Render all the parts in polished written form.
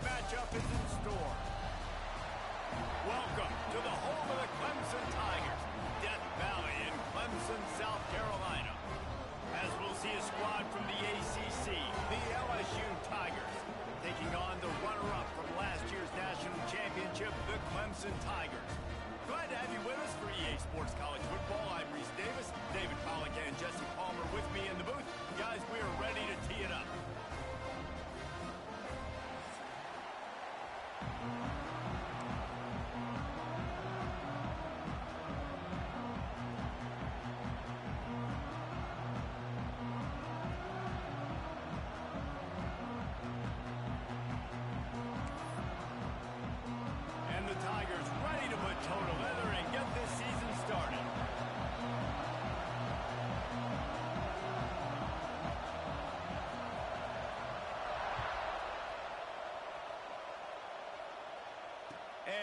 matchup is in store. Welcome to the home of the Clemson Tigers, Death Valley in Clemson, South Carolina. As we'll see a squad from the ACC, the LSU Tigers, taking on the runner-up from last year's national championship, the Clemson Tigers. Glad to have you with us for EA Sports College Football. I'm Reese Davis, David Pollack and Jesse Palmer with me in the booth. Guys, we are ready to tee it up.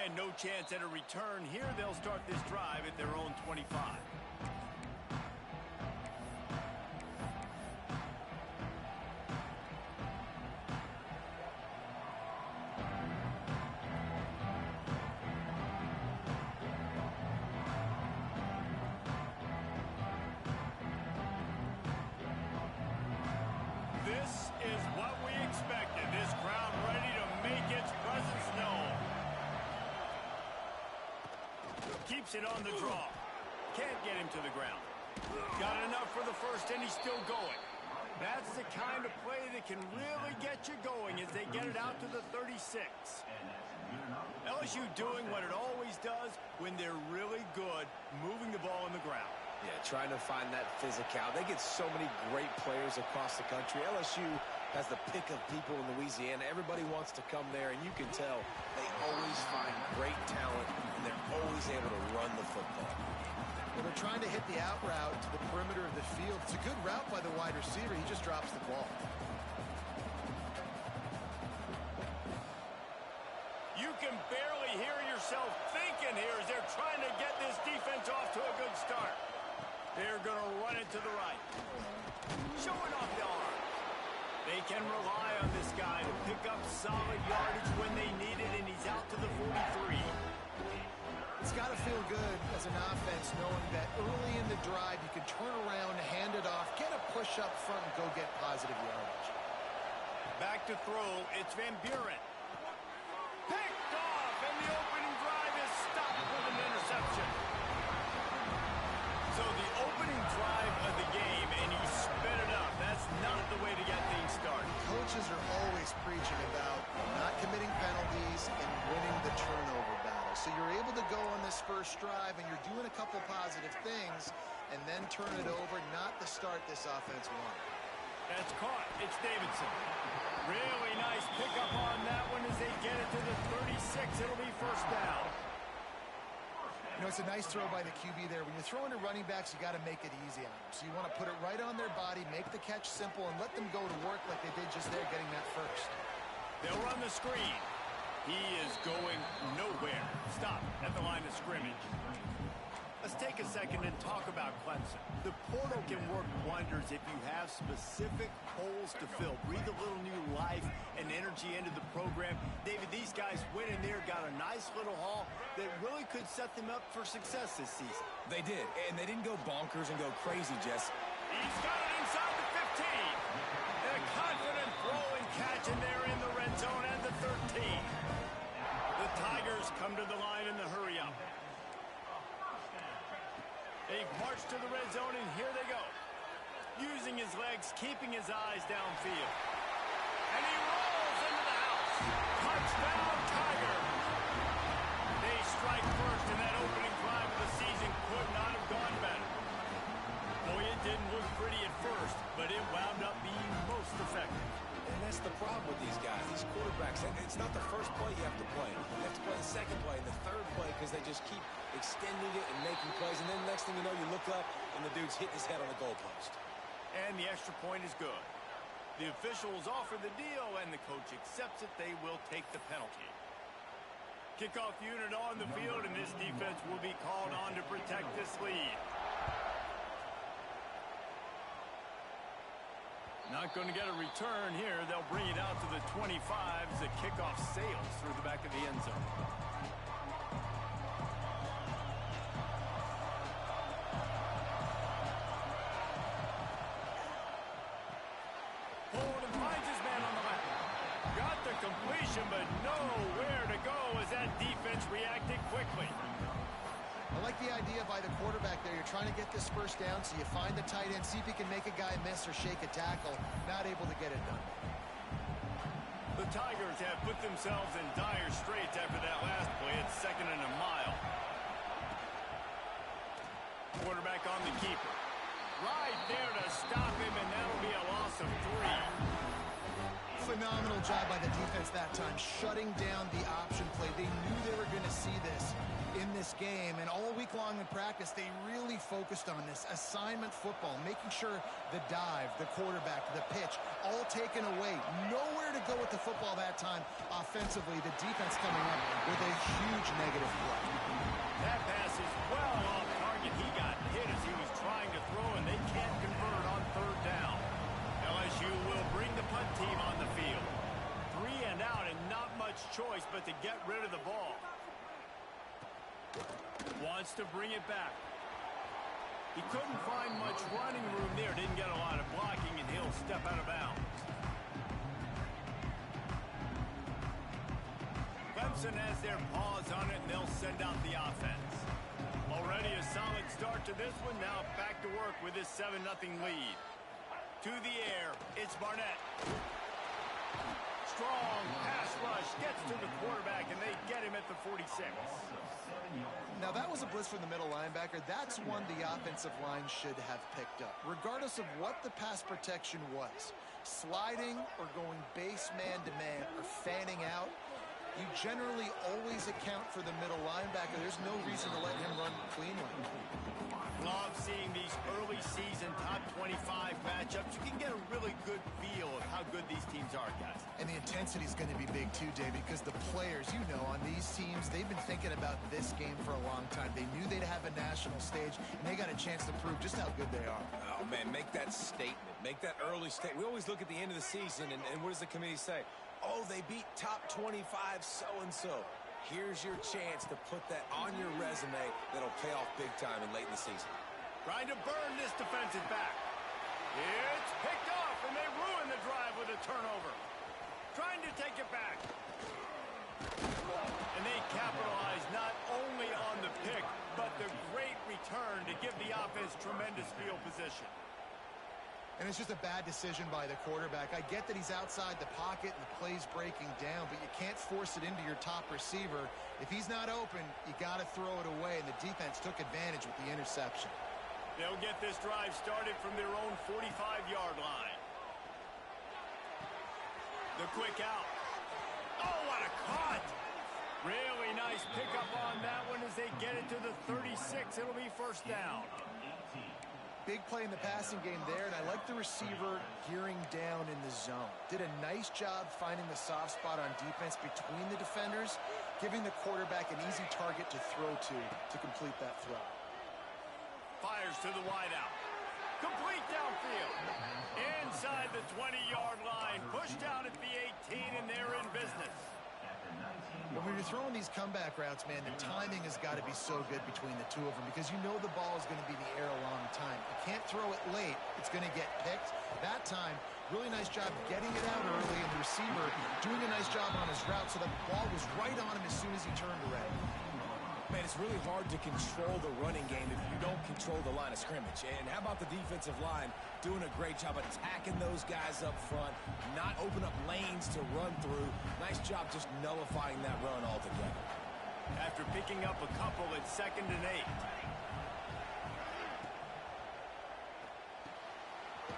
And no chance at a return here. They'll start this drive at their own 25. This is what we expected. This crowd ready to make its presence known. Keeps it on the draw. Can't get him to the ground. Got enough for the first, and he's still going. That's the kind of play that can really get you going as they get it out to the 36. LSU doing what it always does when they're really good, moving the ball on the ground. Yeah, trying to find that physical. They get so many great players across the country. LSU has the pick of people in Louisiana. Everybody wants to come there, and you can tell they always find great talent, and they're always able to run the football. Well, they're trying to hit the out route to the perimeter of the field. It's a good route by the wide receiver. He just drops the ball. You can barely hear yourself thinking here as they're trying to get this defense off to a good start. They're going to run it to the right. Showing off the arm. They can rely on this guy to pick up solid yardage when they need it, and he's out to the 43. It's got to feel good as an offense knowing that early in the drive you can turn around, hand it off, get a push up front, and go get positive yardage. Back to throw. It's Van Buren. Picked off, and the opening drive is stopped with an interception. So the opening drive of the game, and he sped it up. That's not the way to get things started. Coaches are always preaching about not committing penalties and winning the turnover battle. So you're able to go on this first drive, and you're doing a couple positive things, and then turn it over, not the start this offense wanted. That's caught. It's Davidson. Really nice pickup on that one as they get it to the 36. It'll be first down. You know, it's a nice throw by the QB there. When you're throwing to running backs, you got to make it easy on them. So you want to put it right on their body, make the catch simple, and let them go to work like they did just there, getting that first. They'll run the screen. He is going nowhere. Stop at the line of scrimmage. Let's take a second and talk about Clemson. The portal can work wonders if you have specific holes to fill. Breathe a little new life and energy into the program. David, these guys went in there, got a nice little haul that really could set them up for success this season. They did, and they didn't go bonkers and go crazy, Jess. He's got it inside the 15. And a confident throw and catch, and they're in the red zone at the 13. The Tigers come to the line in the hurry-up. They march to the red zone, and here they go. Using his legs, keeping his eyes downfield. And he rolls into the house. Touchdown, Tiger. They strike first, and that opening drive of the season could not have gone better. Boy, it didn't look pretty at first, but it wound up being most effective. And that's the problem with these guys, these quarterbacks. It's not the first play you have to play. You have to play the second play and the third play because they just keep extending it and making plays. And then the next thing you know, you look up and the dude's hitting his head on the goalpost. And the extra point is good. The officials offer the deal, and the coach accepts it. They will take the penalty. Kickoff unit on the field, and this defense will be called on to protect this lead. Not going to get a return here. They'll bring it out to the 25 as the kickoff sails through the back of the end zone. Hold and finds his man on the left. Got the completion, but nowhere to go as that defense reacted quickly. I like the idea by the quarterback there. You're trying to get this first down, so you find the tight end, see if he can make a guy miss or shake a tackle. Not able to get it done. The Tigers have put themselves in dire straits after that last play. It's 2nd and a mile. Quarterback on the keeper. Right there to stop him, and that'll be a loss of 3. Phenomenal job by the defense that time, shutting down the option play. They knew they were going to see this in this game, and all week long in practice, they really focused on this assignment football, making sure the dive, the quarterback, the pitch, all taken away. Nowhere to go with the football that time offensively. The defense coming up with a huge negative play. That pass is well off target. He got hit as he was trying to throw, and they can't convert on 3rd down. LSU will bring the punt team on the field. 3 and out, and not much choice but to get rid of the ball. Wants to bring it back. He couldn't find much running room there. Didn't get a lot of blocking, and he'll step out of bounds. Clemson has their paws on it, and they'll send out the offense. Already a solid start to this one. Now back to work with this 7-0 lead. To the air, it's Barnett. Strong pass rush, gets to the quarterback, and they get him at the 46. Now, that was a blitz from the middle linebacker. That's one the offensive line should have picked up, regardless of what the pass protection was. Sliding or going base man-to-man or fanning out, you generally always account for the middle linebacker. There's no reason to let him run cleanly. Love seeing these early season top 25 matchups. You can get a really good feel of how good these teams are, guys. And the intensity is going to be big too, Dave, because the players, you know, on these teams, they've been thinking about this game for a long time. They knew they'd have a national stage, and they got a chance to prove just how good they are. Oh, man, make that statement. Make that early statement. We always look at the end of the season, and what does the committee say? Oh, they beat top 25 so-and-so. Here's your chance to put that on your resume that'll pay off big time and late in the season. Trying to burn this defensive back. It's picked off, and they ruin the drive with a turnover. Trying to take it back. And they capitalize not only on the pick, but the great return to give the offense tremendous field position. And it's just a bad decision by the quarterback. I get that he's outside the pocket and the play's breaking down, but you can't force it into your top receiver. If he's not open, you got to throw it away, and the defense took advantage with the interception. They'll get this drive started from their own 45-yard line. The quick out. Oh, what a cut! Really nice pickup on that one as they get it to the 36. It'll be 1st down. Big play in the passing game there, and I like the receiver gearing down in the zone. Did a nice job finding the soft spot on defense between the defenders, giving the quarterback an easy target to throw to complete that throw. Fires to the wideout. Complete downfield. Inside the 20-yard line. Pushed down at the 18, and they're in business. When you're throwing these comeback routes, man, the timing has got to be so good between the two of them because you know the ball is going to be in the air a long time. You can't throw it late. It's going to get picked. That time, really nice job getting it out early, and the receiver doing a nice job on his route so the ball was right on him as soon as he turned around. Man, it's really hard to control the running game if you don't control the line of scrimmage. And how about the defensive line doing a great job attacking those guys up front, not open up lanes to run through. Nice job just nullifying that run altogether. After picking up a couple, it's 2nd and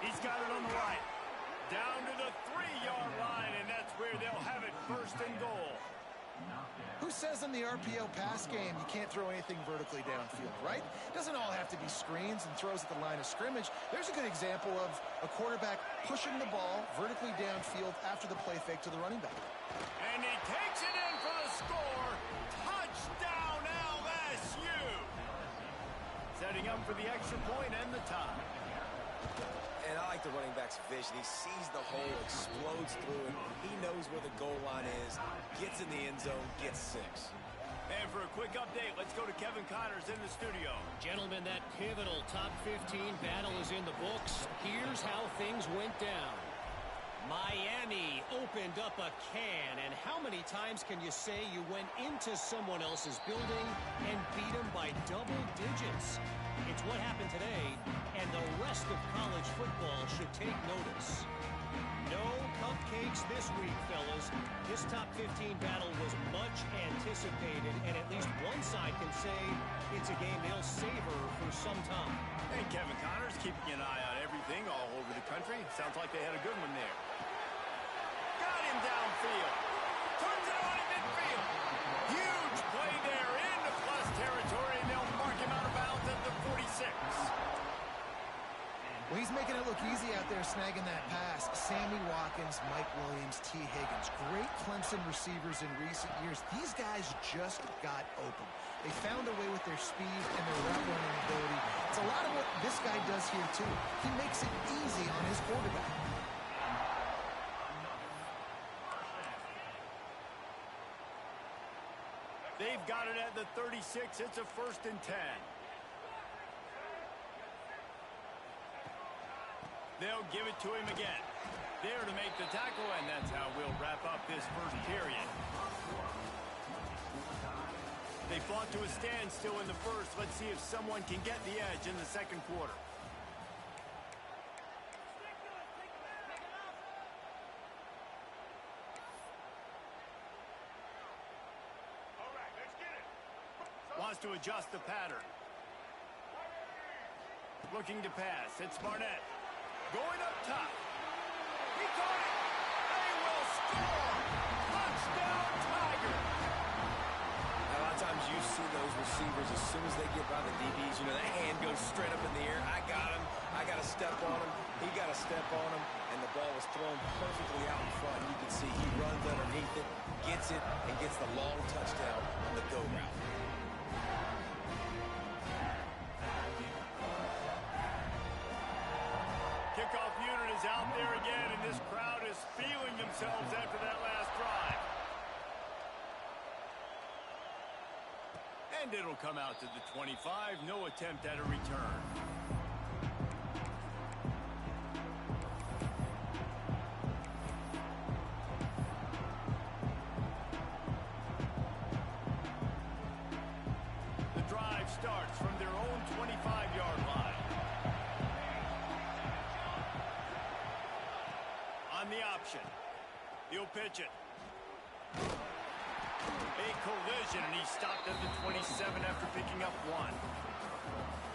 8. He's got it on the right. Down to the 3-yard line, and that's where they'll have it 1st and goal. Who says in the RPO pass game you can't throw anything vertically downfield, right? It doesn't all have to be screens and throws at the line of scrimmage. There's a good example of a quarterback pushing the ball vertically downfield after the play fake to the running back. And he takes it in for the score. Touchdown LSU. Setting up for the extra point and the tie. And I like the running back's vision. He sees the hole, explodes through it. He knows where the goal line is, gets in the end zone, gets 6. And for a quick update, let's go to Kevin Connors in the studio. Gentlemen, that pivotal top 15 battle is in the books. Here's how things went down. Miami opened up a can, and how many times can you say you went into someone else's building and beat them by double digits? It's what happened today, and the rest of college football should take notice. No cupcakes this week, fellas. This top 15 battle was much anticipated, and at least one side can say it's a game they'll savor for some time. And Kevin Connors keeping an eye on everything all over the country. Sounds like they had a good one there. Got him downfield. Turns it on in midfield. Huge play there into plus territory, and they'll mark him out of bounds at the 46. Well, he's making it look easy out there snagging that pass. Sammy Watkins, Mike Williams, T. Higgins. Great Clemson receivers in recent years. These guys just got open. They found a way with their speed and their route running ability. It's a lot of what this guy does here, too. He makes it easy on his quarterback. They've got it at the 36. It's a 1st and 10. They'll give it to him again. There to make the tackle, and that's how we'll wrap up this first period. They fought to a standstill in the first. Let's see if someone can get the edge in the second quarter. Wants to adjust the pattern. Looking to pass. It's Barnett. Going up top. He caught it. They will score. Touchdown, Tigers. A lot of times you see those receivers, as soon as they get by the DBs, you know, that hand goes straight up in the air. I got him. I got to step on him. He got to step on him. And the ball was thrown perfectly out in front. You can see he runs underneath it, gets it, and gets the long touchdown on the go route. Kickoff unit is out there again, and this crowd is feeling themselves after that last drive. And it'll come out to the 25. No attempt at a return. The drive starts from their own 25-yard line. On the option. He'll pitch it. A collision, and he stopped at the 27 after picking up 1.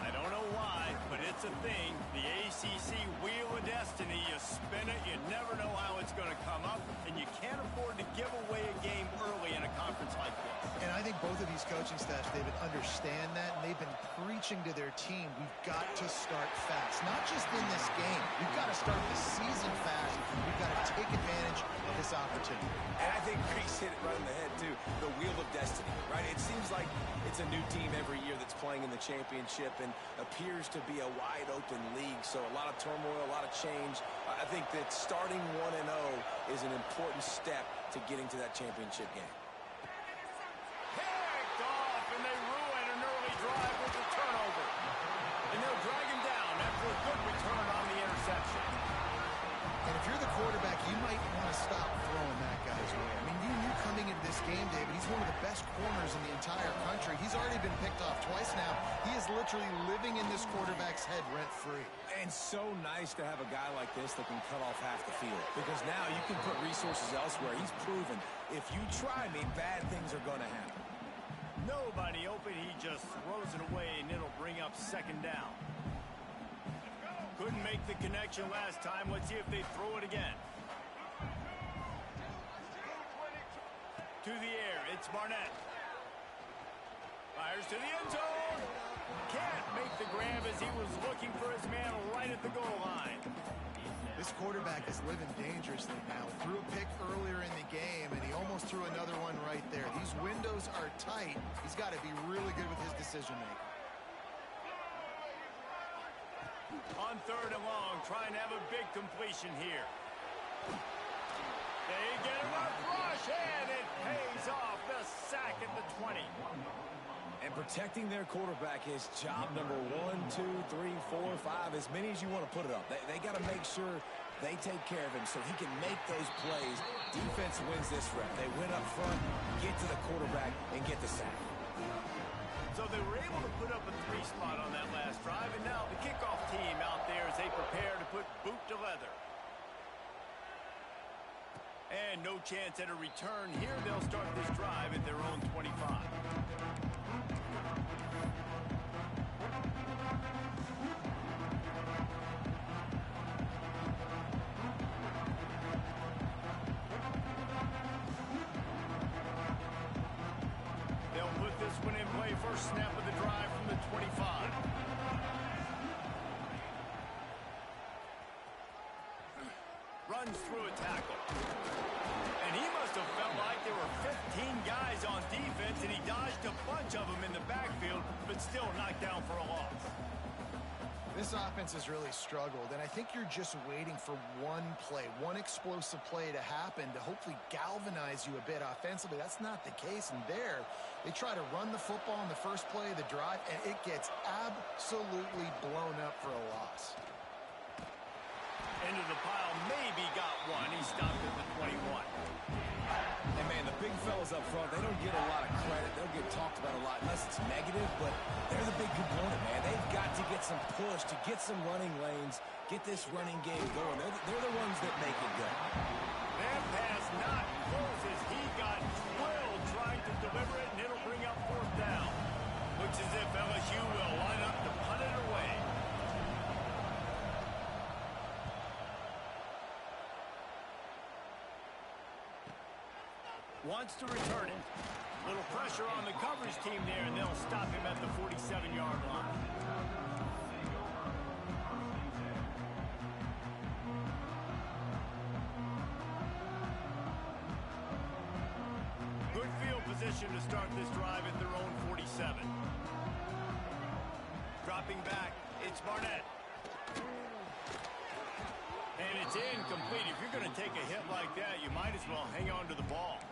I don't know why, but it's a thing. The ACC Wheel of Destiny. You spin it, you never know how it's going to come up, and you can't afford to give away a game early in a conference like this. And I think both of these coaching staffs, David, understand that, and they've been preaching to their team, we've got to start fast. Not just in this game. We've got to start the season fast. We've got to take advantage of this opportunity. And I think Reese hit it right in the head, too. The Wheel of Destiny, right? It seems like it's a new team every year that's playing in the championship and appears to be a wide-open league. So a lot of turmoil, a lot of change. I think that starting 1-0 is an important step to getting to that championship game. Picked off, and they ruin an early drive with the turnover. And they'll drag him down after a good return on the interception. And if you're the quarterback, you might want to stop throwing that guy's way. I mean, you knew coming into this game, David, he's one of the best corners in the entire country. He's already been picked off twice now. He is literally living in this quarterback's head rent-free. And so nice to have a guy like this that can cut off half the field. Because now you can put resources elsewhere. He's proven if you try me, bad things are going to happen. Nobody open. He just throws it away, and it'll bring up 2nd down. Couldn't make the connection last time. Let's see if they throw it again. To the air. It's Barnett. Fires to the end zone. Can't make the grab as he was looking for his man right at the goal line. This quarterback is living dangerously now. Threw a pick earlier in the game, and he almost threw another one right there. These windows are tight. He's got to be really good with his decision-making. On 3rd and long, trying to have a big completion here. They get a rough rush, and it pays off. The sack at the 20. And protecting their quarterback is job number 1, 2, 3, 4, 5, as many as you want to put it up. They got to make sure they take care of him so he can make those plays. Defense wins this rep. They win up front, get to the quarterback, and get the sack. So they were able to put up a 3 spot on that last drive, and now the kickoff team out there as they prepare to put boot to leather. And no chance at a return here. They'll start this drive at their own 25. They'll put this one in play. First snap of the drive from the 25. Runs through a tackle. And he must have felt like there were 15 guys on defense, and he dodged a bunch of them in the backfield, but still knocked down for a loss. This offense has really struggled, and I think you're just waiting for one play, one explosive play to happen to hopefully galvanize you a bit offensively. That's not the case, and there, they try to run the football in the first play of the drive, and it gets absolutely blown up for a loss. Into the pile, maybe got one. He stopped at the 21. And, man, the big fellas up front, they don't get a lot of credit. They'll get talked about a lot unless it's negative, but they're the big component, man. They've got to get some push, to get some running lanes, get this running game going. They're the ones that make it go. That pass not close as he got drilled trying to deliver it, and it'll bring up 4th down. Looks as if LSU will line up to punt it away. Wants to return it. Little pressure on the coverage team there, and they'll stop him at the 47-yard line. Good field position to start this drive at their own 47. Dropping back, it's Barnett. And it's incomplete. If you're going to take a hit like that, you might as well hang on to the ball.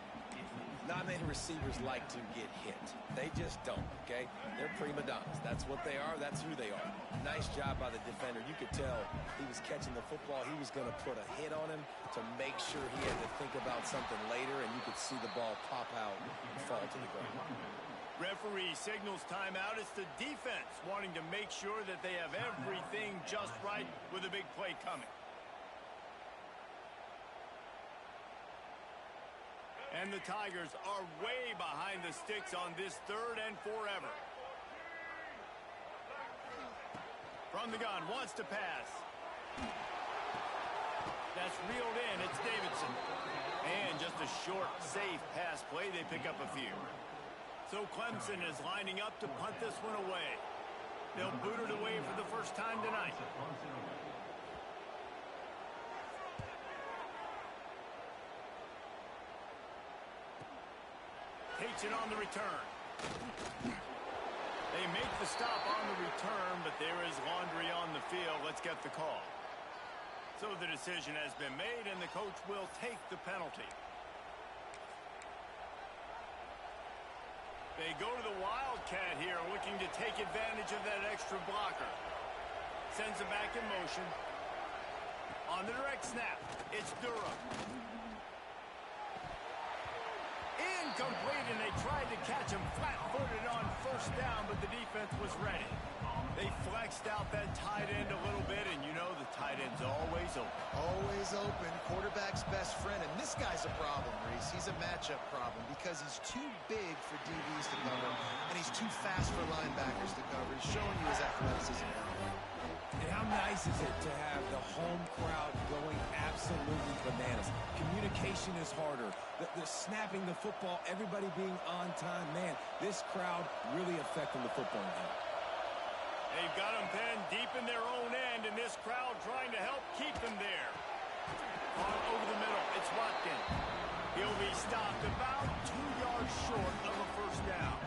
Not many receivers like to get hit. They just don't, okay? They're prima donnas. That's what they are. That's who they are. Nice job by the defender. You could tell he was catching the football. He was going to put a hit on him to make sure he had to think about something later, and you could see the ball pop out and fall to the ground. Referee signals timeout. It's the defense wanting to make sure that they have everything just right with a big play coming. And the Tigers are way behind the sticks on this 3rd and forever. From the gun, wants to pass. That's reeled in. It's Davidson. And just a short, safe pass play. They pick up a few. So Clemson is lining up to punt this one away. They'll boot it away for the first time tonight. Takes it on the return. They make the stop on the return, but there is laundry on the field. Let's get the call. So the decision has been made, and the coach will take the penalty. They go to the Wildcat here, looking to take advantage of that extra blocker. Sends it back in motion. On the direct snap, it's Durham. Incomplete, and they tried to catch him flat-footed on 1st down, but the defense was ready. They flexed out that tight end a little bit, and you know the tight end's always open. Always open, quarterback's best friend, and this guy's a problem, Reese. He's a matchup problem because he's too big for DBs to cover, and he's too fast for linebackers to cover. He's showing you his athleticism now. And how nice is it to have the home crowd going absolutely bananas? Communication is harder. The snapping the football, everybody being on time. Man, this crowd really affecting the football game. They've got them pinned deep in their own end, and this crowd trying to help keep them there. On over the middle, it's Watkins. He'll be stopped about 2 yards short of a 1st down.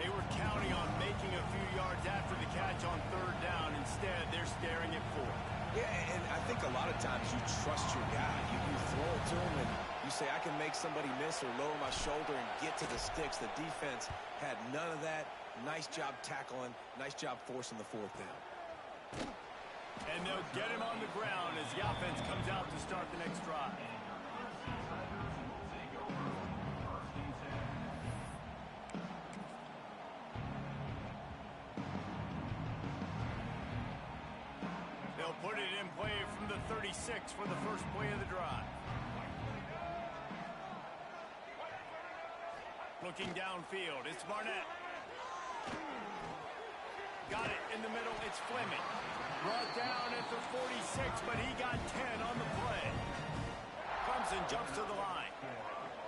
They were counting on making a few yards after the catch on third down. Instead, they're staring at fourth. Yeah, and I think a lot of times you trust your guy. You throw it to him and you say, I can make somebody miss or lower my shoulder and get to the sticks. The defense had none of that. Nice job tackling. Nice job forcing the fourth down. And they'll get him on the ground as the offense comes out to start the next drive. They'll put it in play from the 36 for the first play of the drive. Looking downfield, it's Barnett. Got it in the middle, it's Fleming. Brought down at the 46, but he got 10 on the play. Clemson jumps to the line.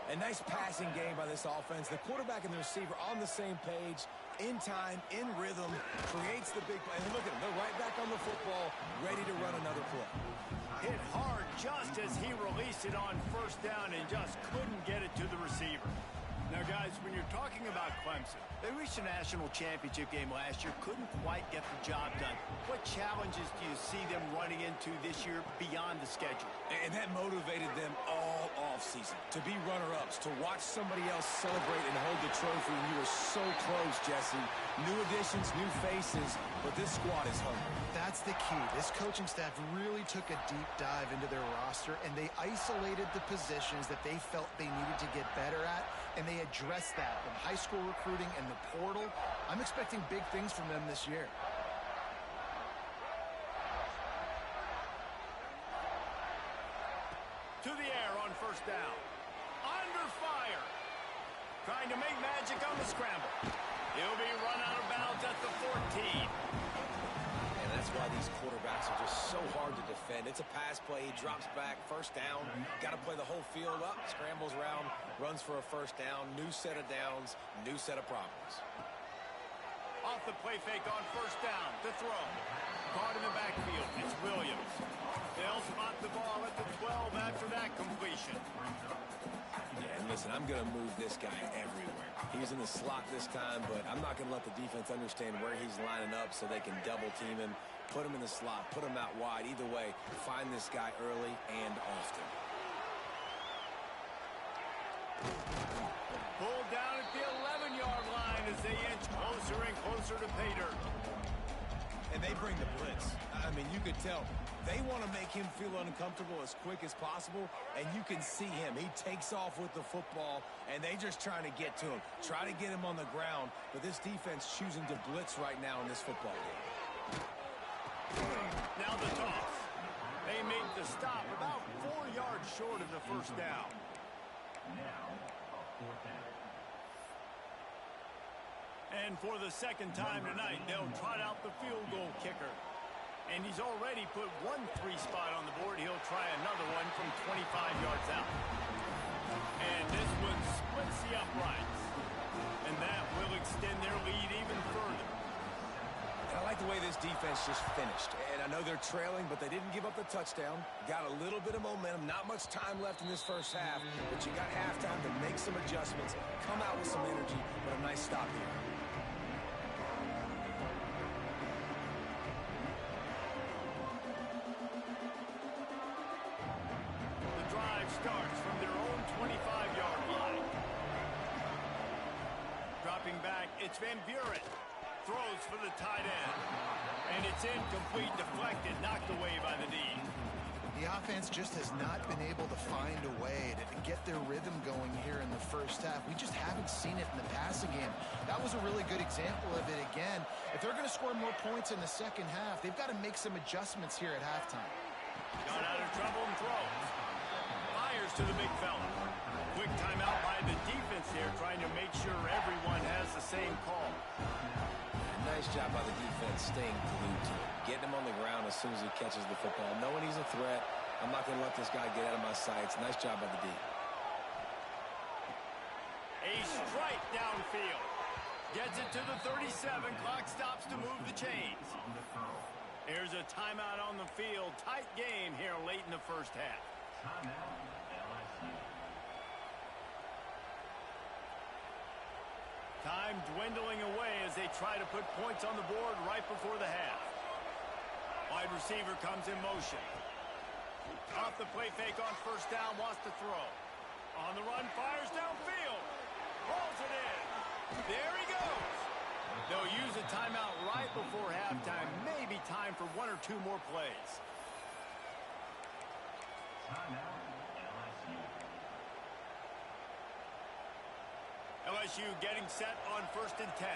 A nice passing game by this offense. The quarterback and the receiver on the same page, in time, in rhythm, creates the big play. And look at them, they're right back on the football, ready to run another play. Hit hard just as he released it on first down and just couldn't get it to the receiver. Now, guys, when you're talking about Clemson, they reached a national championship game last year, couldn't quite get the job done. What challenges do you see them running into this year beyond the schedule? And that motivated them all offseason to be runner-ups, to watch somebody else celebrate and hold the trophy. And you were so close, Jesse. New additions, new faces, but this squad is hungry. That's the key. This coaching staff really took a deep dive into their roster, and they isolated the positions that they felt they needed to get better at, and they addressed that with high school recruiting and the portal. I'm expecting big things from them this year. To the air on first down. Under fire. Trying to make magic on the scramble. He'll be run out of bounds at the 14. And that's why these quarterbacks are just so hard to defend. It's a pass play. He drops back. First down. Got to play the whole field up. Scrambles around. Runs for a first down. New set of downs. New set of problems. Off the play fake on first down. To throw. Caught in the backfield. It's Williams. They'll spot the ball at the 12 after that completion. Yeah, and listen, I'm going to move this guy everywhere. He's in the slot this time, but I'm not going to let the defense understand where he's lining up so they can double team him, put him in the slot, put him out wide. Either way, find this guy early and often. Pulled down at the 11-yard line as they inch closer and closer to pay dirt. And they bring the blitz. I mean, you could tell they want to make him feel uncomfortable as quick as possible, and you can see him. He takes off with the football, and they just trying to get to him, try to get him on the ground, but this defense choosing to blitz right now in this football game. Now the toss. They make the stop about 4 yards short of the first down. And for the second time tonight, they'll trot out the field goal kicker. And he's already put 1 3 spot on the board. He'll try another one from 25 yards out. And this one splits the uprights. And that will extend their lead even further. And I like the way this defense just finished. And I know they're trailing, but they didn't give up the touchdown. Got a little bit of momentum. Not much time left in this first half, but you got halftime to make some adjustments, come out with some energy, but a nice stop here. Starts from their own 25-yard line. Dropping back, it's Van Buren. Throws for the tight end. And it's incomplete, deflected, knocked away by the D. The offense just has not been able to find a way to get their rhythm going here in the first half. We just haven't seen it in the passing game. That was a really good example of it again. If they're going to score more points in the second half, they've got to make some adjustments here at halftime. Got out of trouble and throws. Fires to the big fella. Quick timeout by the defense here, trying to make sure everyone has the same call. Nice job by the defense staying glued to him. Getting him on the ground as soon as he catches the football. Knowing he's a threat, I'm not going to let this guy get out of my sights. Nice job by the D. A strike downfield. Gets it to the 37. Clock stops to move the chains. Here's a timeout on the field. Tight game here late in the first half. Time dwindling away as they try to put points on the board right before the half. Wide receiver comes in motion. Off the play fake on first down, wants to throw. On the run, fires downfield. Rolls it in. There he goes. They'll use a timeout right before halftime. Maybe time for one or two more plays. LSU getting set on 1st and 10.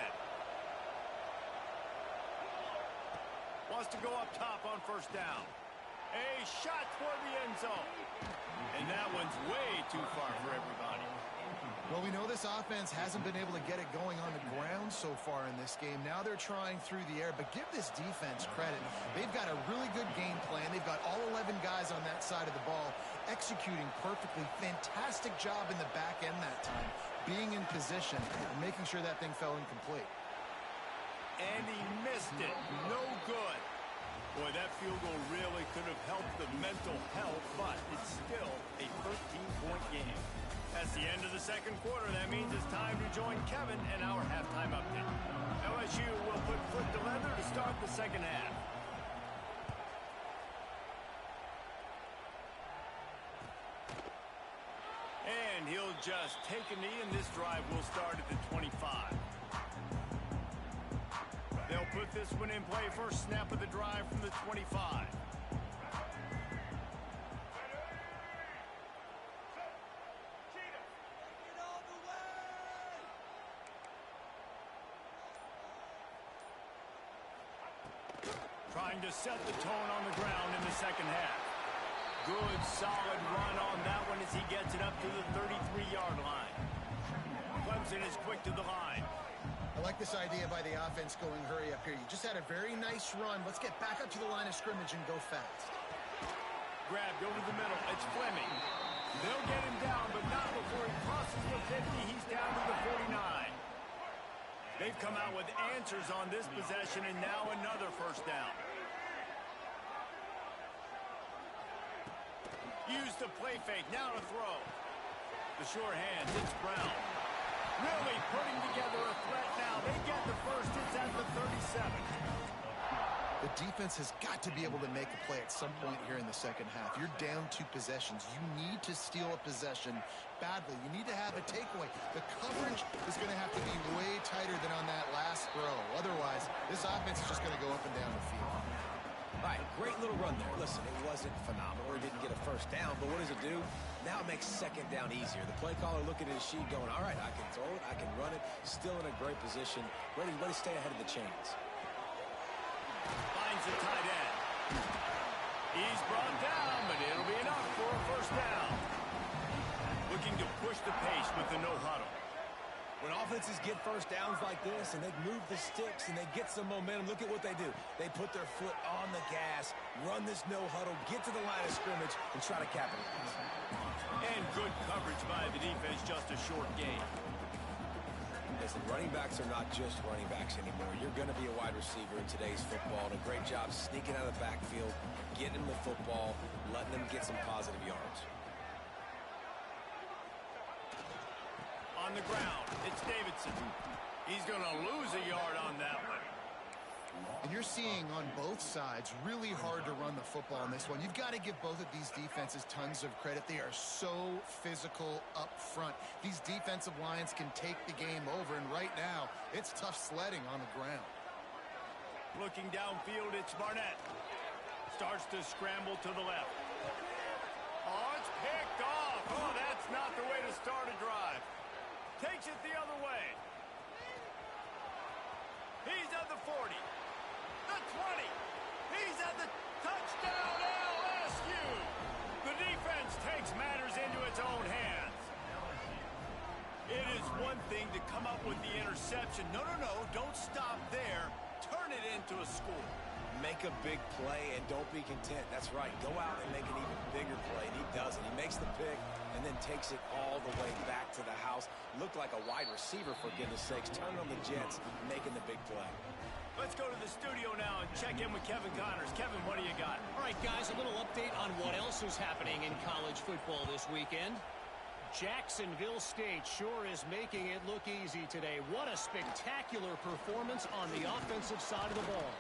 Wants to go up top on first down. A shot toward the end zone. And that one's way too far for everybody. Well, we know this offense hasn't been able to get it going on the ground so far in this game. Now they're trying through the air, but give this defense credit. They've got a really good game plan. They've got all 11 guys on that side of the ball executing perfectly. Fantastic job in the back end that time, being in position and making sure that thing fell incomplete. And he missed it. No good. Boy, that field goal really could have helped the mental health, but it's still a 13-point game. That's the end of the second quarter. That means it's time to join Kevin and our halftime update. LSU will put foot to leather to start the second half. And he'll just take a knee, and this drive will start at the 25. They'll put this one in play. First snap of the drive from the 25. Trying to set the tone on the ground in the second half. Good, solid run on that one as he gets it up to the 33-yard line. Clemson is quick to the line. I like this idea by the offense going hurry up here. You just had a very nice run. Let's get back up to the line of scrimmage and go fast. Grabbed over the middle. It's Fleming. They'll get him down, but not before he crosses the 50. He's down to the 49. They've come out with answers on this possession, and now another first down. Use the play fake. Now to throw. The sure hands. It's Brown. Really putting together a threat now. They get the first. It's at the 37. The defense has got to be able to make a play at some point here in the second half. You're down 2 possessions. You need to steal a possession badly. You need to have a takeaway. The coverage is going to have to be way tighter than on that last throw. Otherwise, this offense is just going to go up and down the field. All right, great little run there. Listen, it wasn't phenomenal. It didn't get a first down, but what does it do? Now it makes second down easier. The play caller looking at his sheet going, all right, I can throw it, I can run it, still in a great position, ready to stay ahead of the chains. Finds the tight end. He's brought down, but it'll be enough for a first down. Looking to push the pace with the no huddle. When offenses get first downs like this and they move the sticks and they get some momentum, look at what they do. They put their foot on the gas, run this no huddle, get to the line of scrimmage, and try to capitalize. And good coverage by the defense, just a short gain. Listen, running backs are not just running backs anymore. You're going to be a wide receiver in today's football. And a great job sneaking out of the backfield, getting them the football, letting them get some positive yards. On the ground, it's Davidson. He's going to lose a yard on that one. And you're seeing on both sides really hard to run the football in this one. You've got to give both of these defenses tons of credit. They are so physical up front. These defensive lines can take the game over, and right now, it's tough sledding on the ground. Looking downfield, it's Barnett. Starts to scramble to the left. Oh, it's picked off. Oh, that's not the way to start a drive. Takes it the other way. He's at the 40. The 20. He's at the touchdown LSU. The defense takes matters into its own hands. It is one thing to come up with the interception. No, don't stop there. Turn it into a score. Make a big play and don't be content. That's right. Go out and make an even bigger play. And he does it. He makes the pick and then takes it all the way back to the house. Looked like a wide receiver, for goodness sakes. Turn on the Jets, making the big play. Let's go to the studio now and check in with Kevin Connors. Kevin, what do you got? All right, guys, a little update on what else is happening in college football this weekend. Jacksonville State sure is making it look easy today. What a spectacular performance on the offensive side of the ball.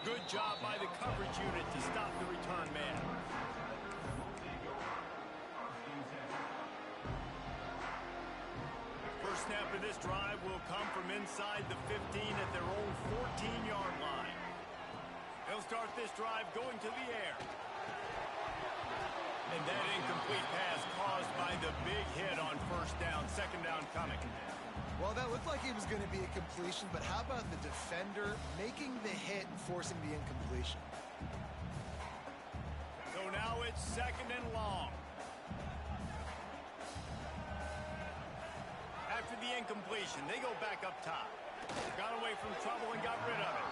Good job by the coverage unit to stop the return man. First snap of this drive will come from inside the 15 at their own 14-yard line. They'll start this drive going to the air. And that incomplete pass caused by the big hit on first down. Second down coming. Well, that looked like it was going to be a completion, but how about the defender making the hit and forcing the incompletion? So now it's second and long. After the incompletion, they go back up top. Got away from trouble and got rid of it.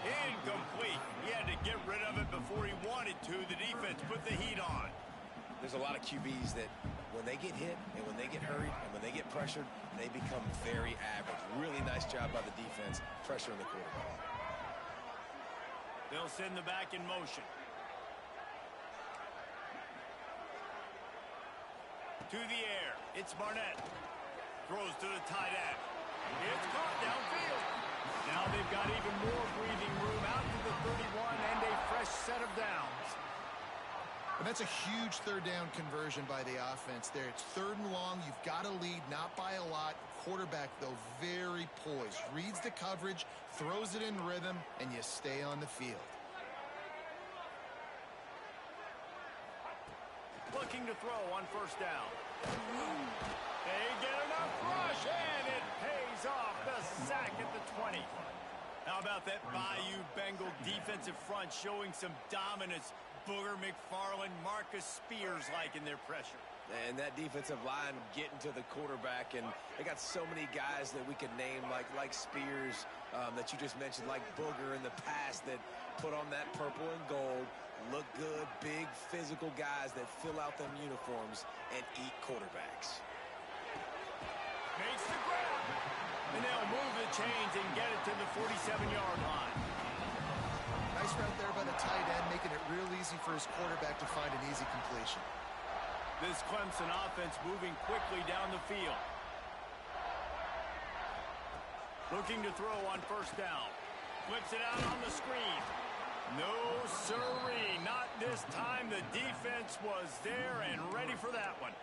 Incomplete. He had to get rid of it before he wanted to. The defense put the heat on. There's a lot of QBs that when they get hit and when they get hurried and when they get pressured, they become very average. Really nice job by the defense pressuring the quarterback. They'll send the back in motion. To the air. It's Barnett. Throws to the tight end. It's caught downfield. Now they've got even more breathing room out to the 31 and a fresh set of downs. And that's a huge third down conversion by the offense there. It's third and long. You've got to lead, not by a lot. Quarterback, though, very poised. Reads the coverage, throws it in rhythm, and you stay on the field. Looking to throw on first down. They get enough rush, and it pays off. The sack at the 20. How about that Bayou Bengal defensive front showing some dominance? Booger McFarland, Marcus Spears like in their pressure. And that defensive line getting to the quarterback, and they got so many guys that we could name like Spears that you just mentioned, like Booger in the past that put on that purple and gold, look good, big physical guys that fill out them uniforms and eat quarterbacks. Makes the grab. And they'll move the chains and get it to the 47-yard line. Nice route there by the tight end, making it real easy for his quarterback to find an easy completion. This Clemson offense moving quickly down the field. Looking to throw on first down. Flips it out on the screen. No siree, not this time. The defense was there and ready for that one.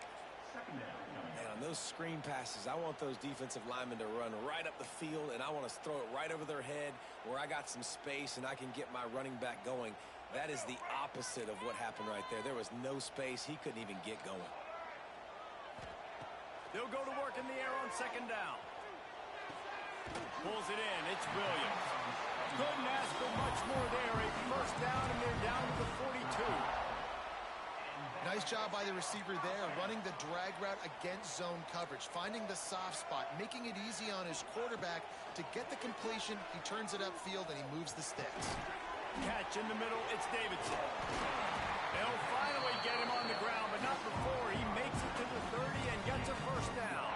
And on those screen passes, I want those defensive linemen to run right up the field, and I want to throw it right over their head where I got some space and I can get my running back going. That is the opposite of what happened right there. There was no space. He couldn't even get going. They'll go to work in the air on second down. Pulls it in. It's Williams. Couldn't ask for much more there. A first down, and they're down to the 42. Nice job by the receiver there, running the drag route against zone coverage, finding the soft spot, making it easy on his quarterback to get the completion. He turns it upfield, and he moves the sticks. Catch in the middle. It's Davidson. They'll finally get him on the ground, but not before. He makes it to the 30 and gets a first down.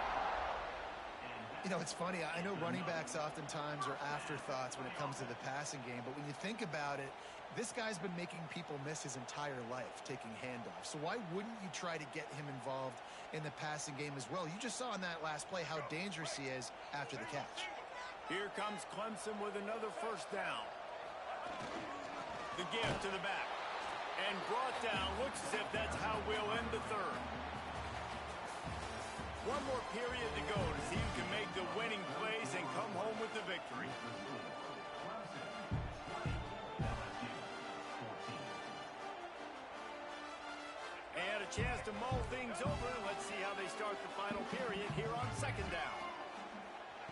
You know, it's funny. I know running backs oftentimes are afterthoughts when it comes to the passing game, but when you think about it, this guy's been making people miss his entire life taking handoffs. So why wouldn't you try to get him involved in the passing game as well? You just saw in that last play how dangerous he is after the catch. Here comes Clemson with another first down. The gift to the back. And brought down. Looks as if that's how we'll end the third. One more period to go to see who can make the winning plays and come home with the victory. And a chance to mull things over. Let's see how they start the final period here on second down.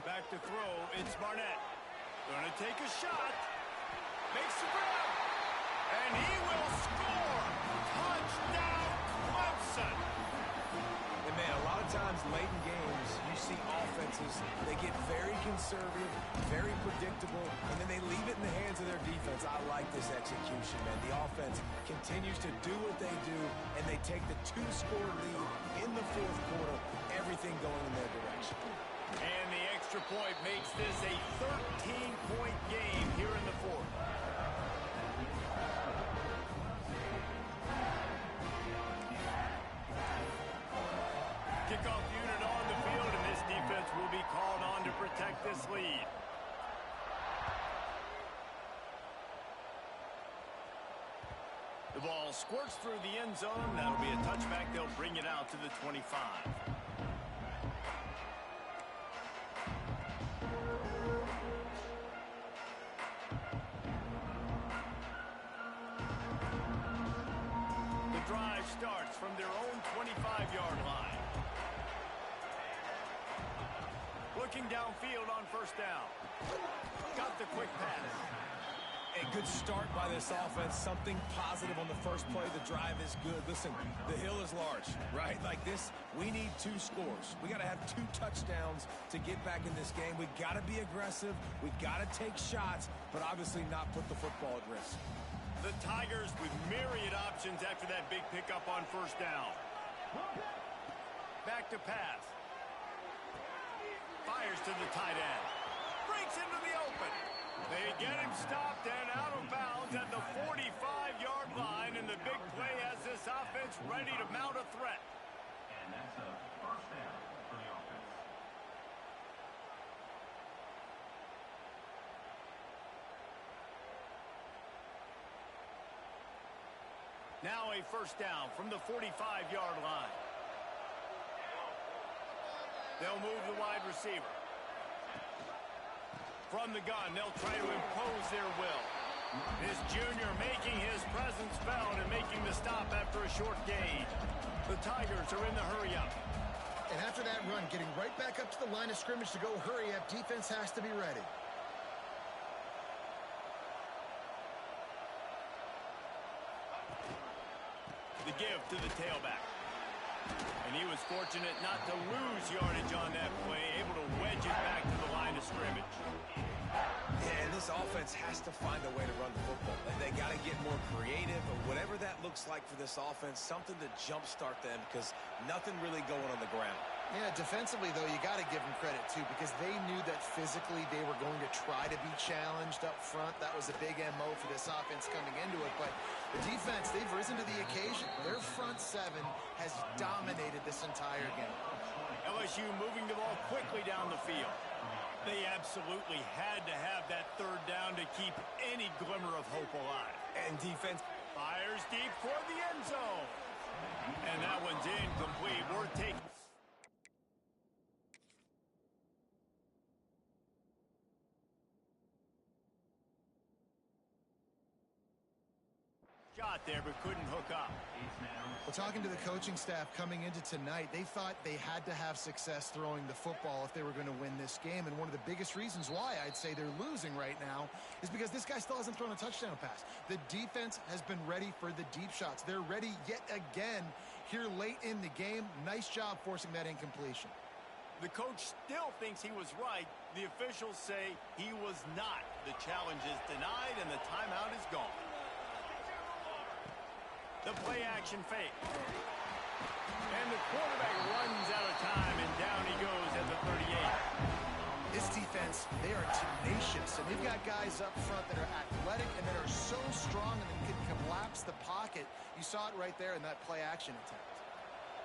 Back to throw. It's Barnett. Gonna take a shot. Makes the grab. And he will score. Touchdown, Clemson. And man, a lot of times late in games, you see offenses, they get very conservative, very predictable, and then they leave it in the hands of their defense. I like this execution, man. The offense continues to do what they do, and they take the two-score lead in the fourth quarter, everything going in their direction. And the extra point makes this a 13-point game here in the fourth. kickoff unit on the field, and this defense will be called on to protect this lead. The ball squirts through the end zone. That'll be a touchback. They'll bring it out to the 25. The drive starts from their own 25-yard line. Looking downfield on first down. Got the quick pass. A good start by this offense. Something positive on the first play. The drive is good. Listen, the hill is large, right? Like this, we need 2 scores. We got to have 2 touchdowns to get back in this game. We got to be aggressive. We got to take shots, but obviously not put the football at risk. The Tigers with myriad options after that big pickup on first down. Back to pass. Fires to the tight end. Breaks into the open. They get him stopped and out of bounds at the 45-yard line, and the big play has this offense ready to mount a threat. And that's a first down for the offense. Now a first down from the 45-yard line. They'll move the wide receiver. From the gun, they'll try to impose their will. This junior making his presence felt and making the stop after a short gain. The Tigers are in the hurry-up. And after that run, getting right back up to the line of scrimmage to go hurry-up, defense has to be ready. The give to the tailback. And he was fortunate not to lose yardage on that play, able to wedge it back to the line of scrimmage. Yeah, and this offense has to find a way to run the football. They got to get more creative, or whatever that looks like for this offense, something to jumpstart them, because nothing really going on the ground. Yeah, defensively, though, you got to give them credit, too, because they knew that physically they were going to try to be challenged up front. That was a big MO for this offense coming into it. But the defense, they've risen to the occasion. Their front seven has dominated this entire game. LSU moving the ball quickly down the field. They absolutely had to have that third down to keep any glimmer of hope alive. And defense fires deep for the end zone. And that one's incomplete. We're taking... shot there, but couldn't hook up. Well, talking to the coaching staff coming into tonight, they thought they had to have success throwing the football if they were going to win this game. And one of the biggest reasons why I'd say they're losing right now is because this guy still hasn't thrown a touchdown pass. The defense has been ready for the deep shots. They're ready yet again here late in the game. Nice job forcing that incompletion. The coach still thinks he was right. The officials say he was not. The challenge is denied and the timeout is gone. The play-action fake. And the quarterback runs out of time, and down he goes at the 38. This defense, they are tenacious, and they've got guys up front that are athletic and that are so strong and that can collapse the pocket. You saw it right there in that play-action attempt.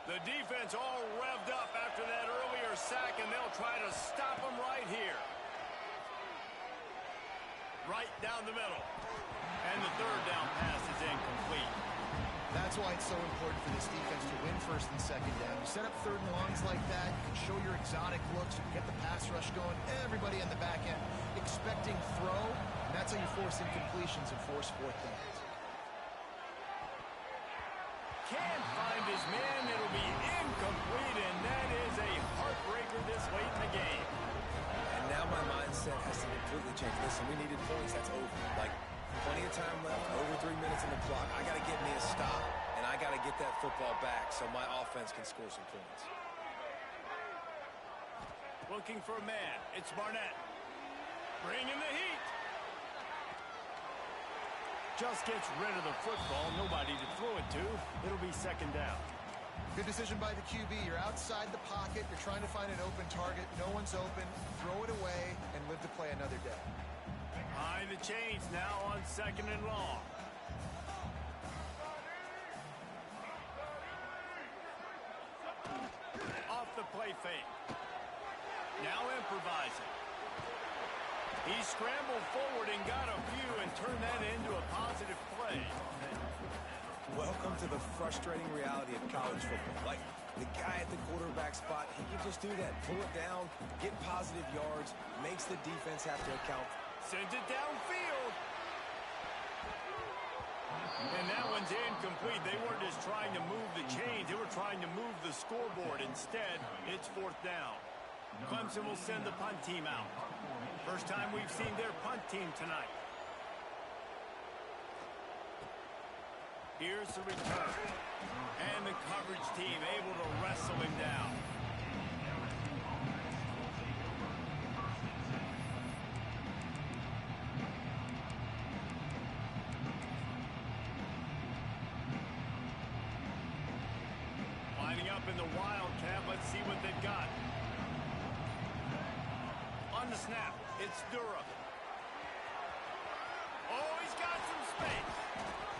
The defense all revved up after that earlier sack, and they'll try to stop him right here. Right down the middle. And the third down pass is incomplete. That's why it's so important for this defense to win first and second down. You set up third and longs like that, you can show your exotic looks, you can get the pass rush going, everybody in the back end expecting throw, and that's how you force incompletions and force fourth downs. Can't find his man, it'll be incomplete, and that is a heartbreaker this late in the game. And now my mindset has to completely change. Listen, we needed points, that's over. Like, plenty of time left, over 3 minutes on the clock. I got to get me a stop, and I got to get that football back so my offense can score some points. Looking for a man. It's Barnett. Bringing the heat. Just gets rid of the football. Nobody to throw it to. It'll be second down. Good decision by the QB. You're outside the pocket. You're trying to find an open target. No one's open. Throw it away and live to play another day. Behind the chains now on second and long. Off play fake. Now improvising. He scrambled forward and got a few and turned that into a positive play. Welcome to the frustrating reality of college football. Like, the guy at the quarterback spot, he can just do that. Pull it down, get positive yards, makes the defense have to account. Sends it downfield. And that one's incomplete. They weren't just trying to move the chains. They were trying to move the scoreboard. Instead, it's 4th down. Clemson will send the punt team out. First time we've seen their punt team tonight. Here's the return. And the coverage team able to wrestle him down. Lining up in the Wildcat. Let's see what they've got. On the snap, it's Durham. Oh, he's got some space.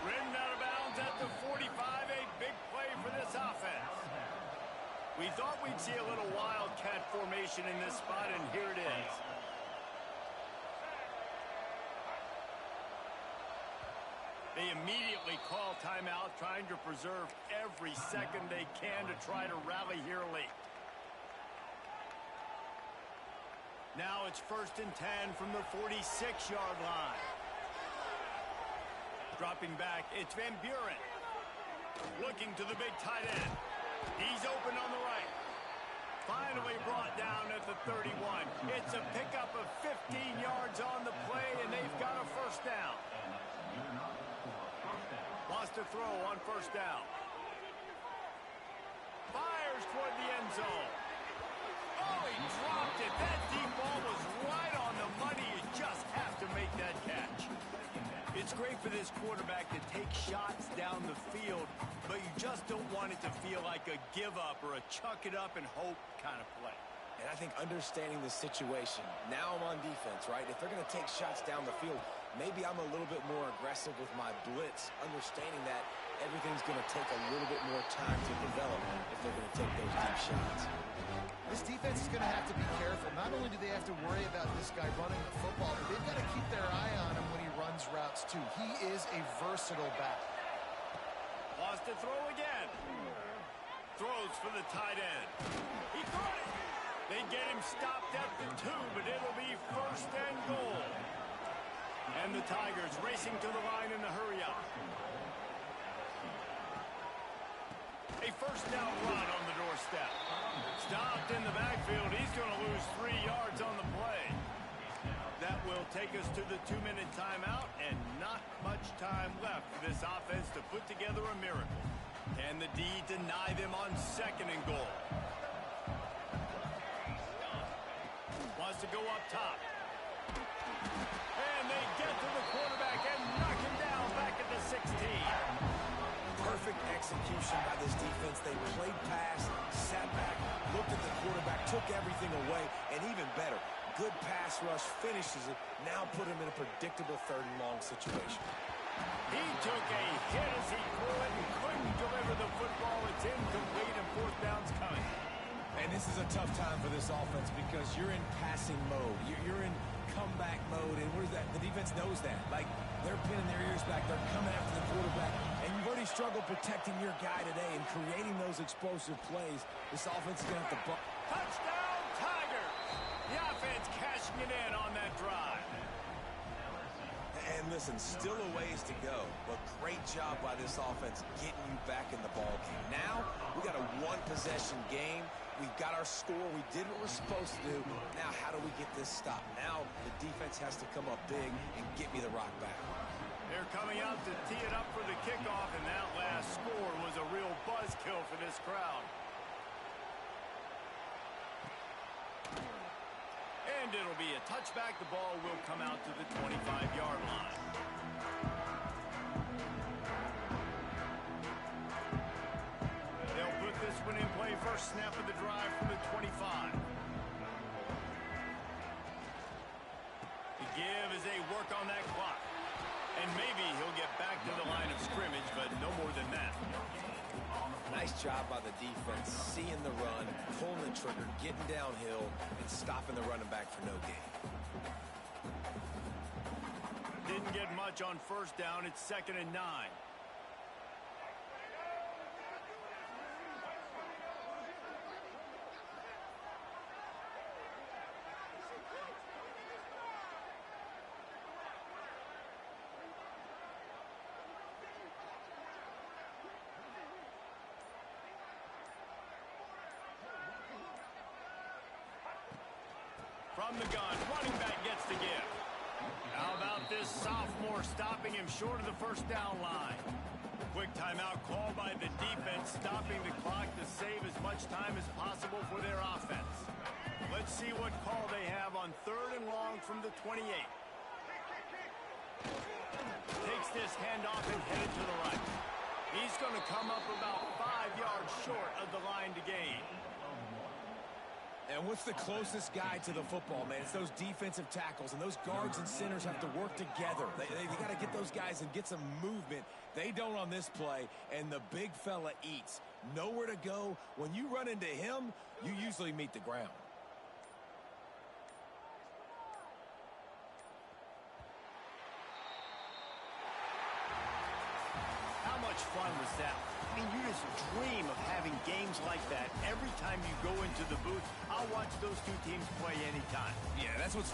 Ridden out of bounds at the 45, a big play for this offense. We thought we'd see a little Wildcat formation in this spot, and here it is. They immediately call timeout, trying to preserve every second they can to try to rally here late. Now it's 1st and 10 from the 46-yard line. Dropping back, it's Van Buren. Looking to the big tight end. He's open on the right. Finally brought down at the 31. It's a pickup of 15 yards on the play, and they've got a 1st down. Lost a throw on 1st down. Fires toward the end zone. Oh, he dropped it. That deep ball was right on the money. You just have to make that catch. It's great for this quarterback to take shots down the field, but you just don't want it to feel like a give-up or a chuck-it-up and hope kind of play. And I think understanding the situation, now I'm on defense, right? If they're going to take shots down the field, maybe I'm a little bit more aggressive with my blitz, understanding that everything's going to take a little bit more time to develop if they're going to take those deep shots. This defense is going to have to be careful. Not only do they have to worry about this guy running the football, but they've got to keep their eye on him when he runs routes, too. He is a versatile back. Lost to throw again. Throws for the tight end. He caught it. They get him stopped at the 2, but it'll be 1st and goal. And the Tigers racing to the line in a hurry-up. A 1st down run on the doorstep. Stopped in the backfield. He's going to lose 3 yards on the play. That will take us to the 2-minute timeout, and not much time left for this offense to put together a miracle. Can the D deny them on 2nd and goal? Wants to go up top. And they get to the quarterback and knock him down back at the 16. Perfect execution by this defense. They played pass, sat back, looked at the quarterback, took everything away, and even better, good pass rush, finishes it, now put him in a predictable 3rd and long situation. He took a hit as he threw it and couldn't deliver the football. It's incomplete and 4th down's coming. And this is a tough time for this offense because you're in passing mode. You're in comeback mode, and what is that? The defense knows that. Like, they're pinning their ears back. They're coming after the quarterback. And you've already struggled protecting your guy today and creating those explosive plays. This offense is going to have to buck. Touchdown, Tigers! The offense cashing it in on that drive. And listen, still a ways to go, but great job by this offense getting you back in the ball game. Now, we got a 1-possession game. We've got our score. We did what we're supposed to do. Now, how do we get this stopped? Now, the defense has to come up big and get me the rock back. They're coming out to tee it up for the kickoff, and that last score was a real buzzkill for this crowd. And it'll be a touchback. The ball will come out to the 25-yard line. They'll put this one in play. First snap of the drive from the 25. The give as they work on that clock. And maybe he'll get back to the line of scrimmage, but no more than that. Nice job by the defense, seeing the run, pulling the trigger, getting downhill, and stopping the running back for no gain. Didn't get much on first down. It's 2nd and 9. From the gun, running back gets the give. How about this sophomore stopping him short of the first down line? Quick timeout called by the defense, stopping the clock to save as much time as possible for their offense. Let's see what call they have on 3rd and long from the 28. Takes this handoff and headed to the right. He's going to come up about 5 yards short of the line to gain. And what's the closest guy to the football, man? It's those defensive tackles, and those guards and centers have to work together. They got to get those guys and get some movement. They don't on this play, and the big fella eats. Nowhere to go. When you run into him, you usually meet the ground. How much fun was that? I mean, you just dream of having games like that every time you go into the booth. I'll watch those two teams play anytime. Yeah, that's what's fun.